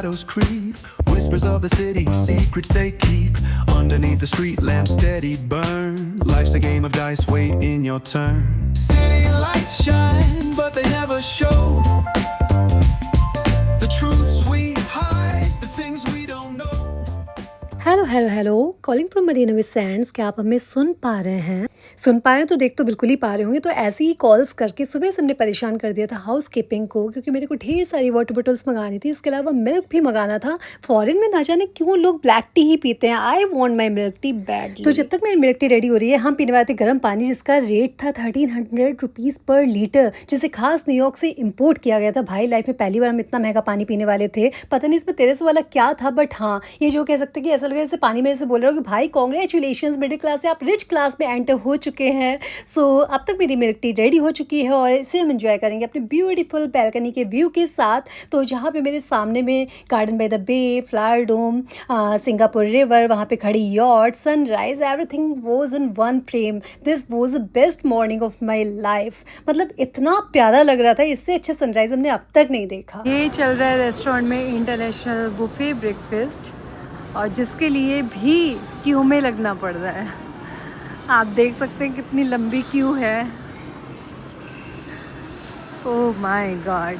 shadows creep, whispers of the city, secrets they keep. Underneath the street lamps steady burn. Life's a game of dice, wait in your turn. City lights shine, but they never show the truths we hide, the things we don't know. Hello hello hello, calling from Marina with Sands. क्या आप हमें सुन पा रहे हैं? सुन पा रहे हैं तो देख तो बिल्कुल ही पा रहे होंगे। तो ऐसे ही कॉल्स करके सुबह से हमने परेशान कर दिया था हाउस कीपिंग को, क्योंकि मेरे को ढेर सारी वाटर बॉटल्स मंगानी थी। इसके अलावा मिल्क भी मंगाना था। फॉरेन में ना जाने क्यों लोग ब्लैक टी ही पीते हैं। I want my milk tea badly. तो जब तक मेरी मिल्क टी रेडी हो रही है, हम पीने वाले थे गर्म पानी, जिसका रेट था 1300 रुपीज़ पर लीटर, जिसे खास न्यूयॉर्क से इम्पोर्ट किया गया था। भाई लाइफ में पहली बार हम इतना महंगा पानी पीने वाले थे। पता नहीं इसमें 1300 वाला क्या था, बट हाँ, ये जो कह सकते हैं कि ऐसा लग रहा है जैसे पानी मेरे से बोल रहे हो कि भाई कॉन्ग्रेचुलेशंस, मिडिल क्लास से आप रिच क्लास में एंटर हो चुके हैं। सो अब तक मेरी मिल्क टी रेडी हो चुकी है और इसे हम एंजॉय करेंगे अपने ब्यूटीफुल बैल्कनी के व्यू के साथ। तो जहाँ पे मेरे सामने में garden by the bay, flower dome, Singapore river, वहाँ पे खड़ी yacht, sunrise, everything was in one frame. This was the best morning of my life. मतलब इतना प्यारा लग रहा था, इससे अच्छा सनराइज हमने अब तक नहीं देखा। ये चल रहा है रेस्टोरेंट में इंटरनेशनल बुफे ब्रेकफास्ट, और जिसके लिए भी क्यू में लगना पड़ रहा है। आप देख सकते हैं कितनी लंबी क्यू है। ओह माय गॉड,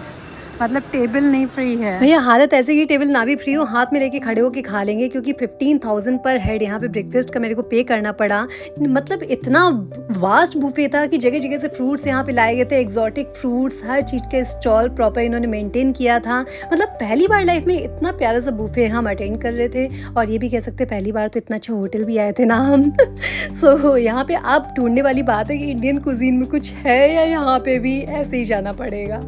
मतलब टेबल नहीं फ्री है भैया। हालत ऐसे ही, टेबल ना भी फ्री हो, हाथ में लेके खड़े होके खा लेंगे, क्योंकि 15,000 पर हेड यहाँ पे ब्रेकफास्ट का मेरे को पे करना पड़ा। मतलब इतना वास्ट बुफे था कि जगह जगह से फ्रूट्स यहाँ पे लाए गए थे, एग्जॉटिक फ्रूट्स, हर चीज़ के स्टॉल प्रॉपर इन्होंने मेंटेन किया था। मतलब पहली बार लाइफ में इतना प्यारा सा बुफे हम अटेंड कर रहे थे, और ये भी कह सकते पहली बार तो इतना अच्छा होटल भी आए थे ना हम। सो यहाँ पे आप ढूंढने वाली बात है कि इंडियन कुजीन में कुछ है, या यहाँ पे भी ऐसे ही जाना पड़ेगा।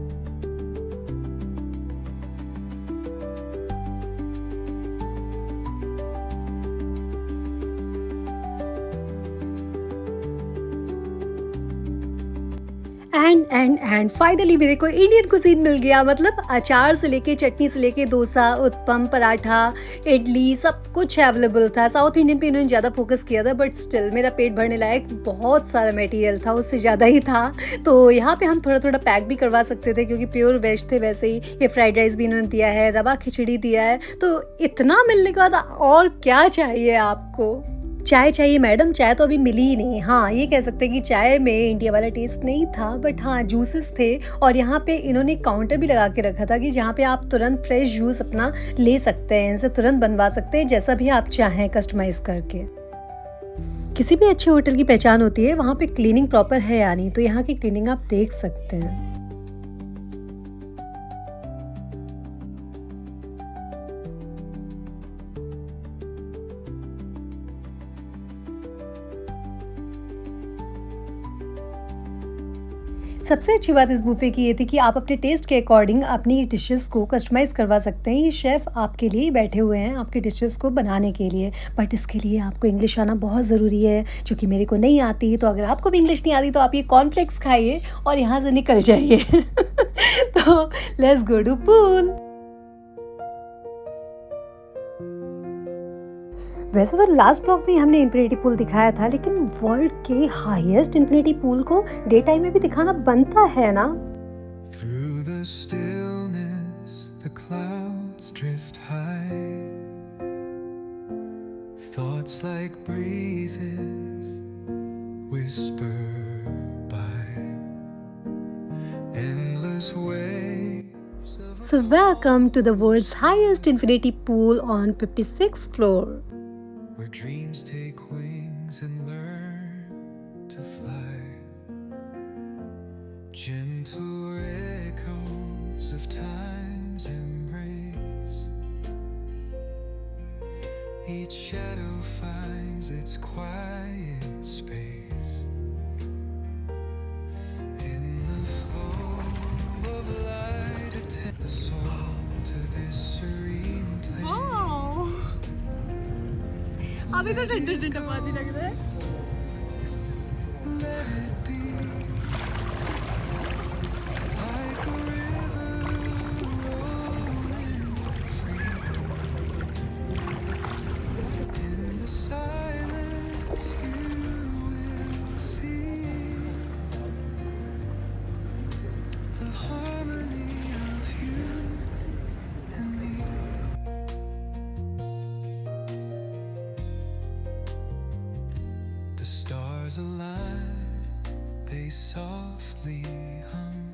एंड फाइनली मेरे को इंडियन कुजीन मिल गया। मतलब अचार से लेके, चटनी से लेके, डोसा, उत्पम, पराठा, इडली, सब कुछ अवेलेबल था। साउथ इंडियन पे इन्होंने ज़्यादा फोकस किया था, बट स्टिल मेरा पेट भरने लायक बहुत सारा मटेरियल था, उससे ज़्यादा ही था। तो यहाँ पे हम थोड़ा थोड़ा पैक भी करवा सकते थे, क्योंकि प्योर वेज थे। वैसे ही ये फ्राइड राइस भी इन्होंने दिया है, रवा खिचड़ी दिया है। तो इतना मिलने के बाद और क्या चाहिए आपको? चाय चाहिए मैडम? चाय तो अभी मिली ही नहीं। हाँ, ये कह सकते हैं कि चाय में इंडिया वाला टेस्ट नहीं था, बट हाँ जूसेस थे। और यहाँ पे इन्होंने काउंटर भी लगा के रखा था कि जहाँ पे आप तुरंत फ्रेश जूस अपना ले सकते हैं, इनसे तुरंत बनवा सकते हैं, जैसा भी आप चाहें कस्टमाइज करके। किसी भी अच्छे होटल की पहचान होती है वहाँ पे क्लीनिंग प्रॉपर है या नहीं। तो यहाँ की क्लीनिंग आप देख सकते हैं। सबसे अच्छी बात इस बुफे की ये थी कि आप अपने टेस्ट के अकॉर्डिंग अपनी डिशेस को कस्टमाइज करवा सकते हैं। ये शेफ़ आपके लिए बैठे हुए हैं आपके डिशेस को बनाने के लिए, बट इसके लिए आपको इंग्लिश आना बहुत ज़रूरी है, जो कि मेरे को नहीं आती। तो अगर आपको भी इंग्लिश नहीं आती तो आप ये कॉर्नफ्लेक्स खाइए और यहाँ से निकल जाइए। तो लेट्स गो टू पूल। वैसे तो लास्ट ब्लॉग में हमने इन्फिनिटी पूल दिखाया था, लेकिन वर्ल्ड के हाईएस्ट इन्फिनिटी पूल को डे टाइम में भी दिखाना बनता है ना। Through the stillness, the clouds drift high. Thoughts like breezes whisper by. Endless waves of So welcome to the world's highest infinity pool on 56th floor. where dreams take wings and learn to fly. Gentle echoes of time's embrace. Each shadow finds its quiet space. In the flow of light, attend the soul to this serene place. अभी तो ठंडा ठंडा पानी लग रहा है। Let it be like a river rolling free. In the silence you will see the harmony of you and me. stars align, they softly hum,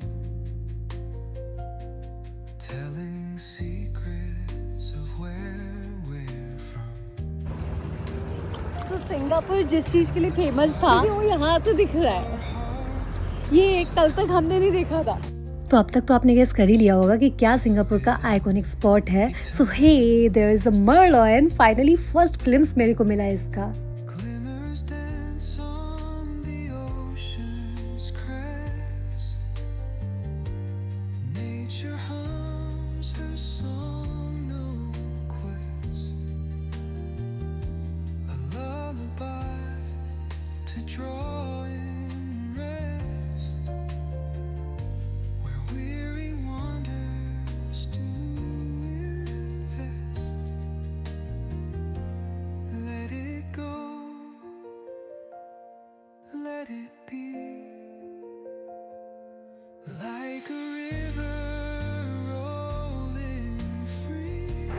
telling secrets of where we're from. तो Singapore जिस चीज़ के लिए famous था वो यहाँ से दिख रहा है, ये कल तक हमने नहीं देखा था। तो अब तक तो आपने गेस कर ही लिया होगा कि क्या सिंगापुर का आइकॉनिक स्पॉट है। So hey there is a Merlion, finally first glimpse मेरे को मिला इसका। Glimmers dance on the ocean's crest. Nature hums her song, no quest. A lullaby to draw in rest, where weary wanderers do invest. Let it go, let it be, like a river rolling free.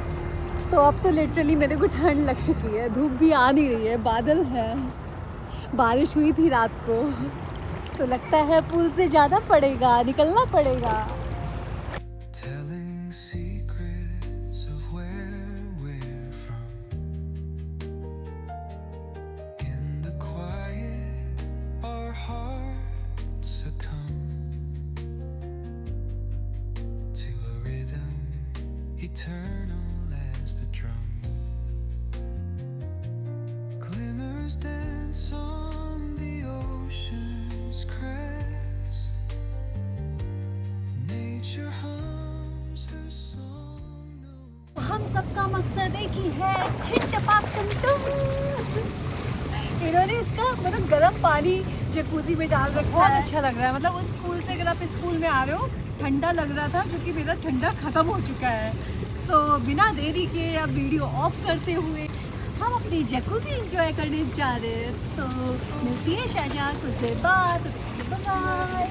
तो अब तो literally मेरे को ठंड लग चुकी है, धूप भी आ नहीं रही है, बादल है, बारिश हुई थी रात को, तो लगता है पुल से ज़्यादा पड़ेगा, निकलना पड़ेगा। Telling secrets of where we're from. In the quiet, our hearts succumb to a rhythm eternal as the drum. Glimmers dance on the ocean's crest. Nature hums her song, no. हम सबका मकसद एक ही है, छिटपाकंटुम। इन्होंने इसका मतलब गर्म पानी जकूजी में डाल रखा है, बहुत अच्छा लग रहा है। मतलब उस स्कूल से अगर आप इस स्कूल में आ रहे हो, ठंडा लग रहा था, जो कि मेरा ठंडा खत्म हो चुका है। सो बिना देरी के अब वीडियो ऑफ करते हुए हम अपनी जकूजी एंजॉय करने जा रहे हैं। तो मिलती है शाहजहां कुछ देर बाद, बाय।